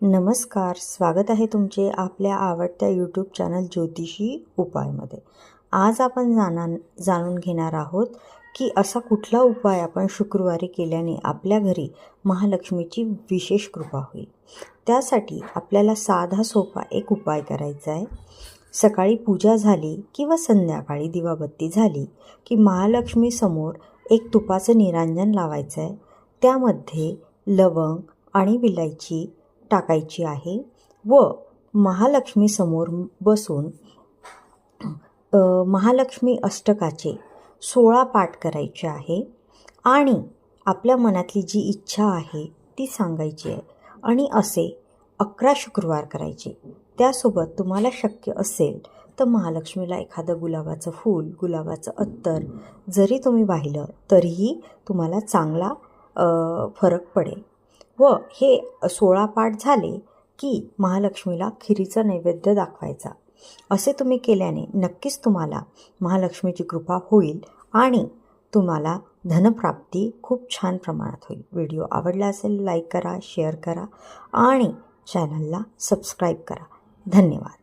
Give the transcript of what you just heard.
नमस्कार, स्वागत आहे तुमचे आपल्या आवडत्या यूट्यूब चॅनल ज्योतिषी उपायमध्ये। आज आपण जाणून घेणार आहोत की असा कुठला उपाय आपण शुक्रवारी केल्याने आपल्या घरी महालक्ष्मीची विशेष कृपा होईल। त्यासाठी आपल्याला साधा सोपा एक उपाय करायचा आहे। सकाळी पूजा झाली किंवा संध्याकाळी दिवाबत्ती झाली की महालक्ष्मी समोर एक तुपाचं निरांजन लावायचं आहे। त्यामध्ये लवंग आणि विलायची टाकायची आहे व महालक्ष्मी समोर बसून महालक्ष्मी अष्टकाचे 16 पाठ करायचे आहे आणि आपल्या मनातली जी इच्छा आहे ती सांगायची आहे आणि असे 11 शुक्रवार करायचे। त्यासोबत तुम्हाला शक्य असेल तर महालक्ष्मीला एखादं गुलाबाचं फूल, गुलाबाचं अत्तर जरी तुम्ही वाहिलं तरीही तुम्हाला चांगला फरक पडेल। व हे 16 पाठ झाले की महालक्ष्मीला खिरीचा नैवेद्य दाखवायचा। असे तुम्ही केल्याने नक्कीच तुम्हाला महालक्ष्मीची कृपा होईल आणि तुम्हाला धनप्राप्ती खूप छान प्रमाणात होईल। व्हिडिओ आवडला असेल लाईक करा, शेअर करा आणि चॅनलला सबस्क्राईब करा। धन्यवाद।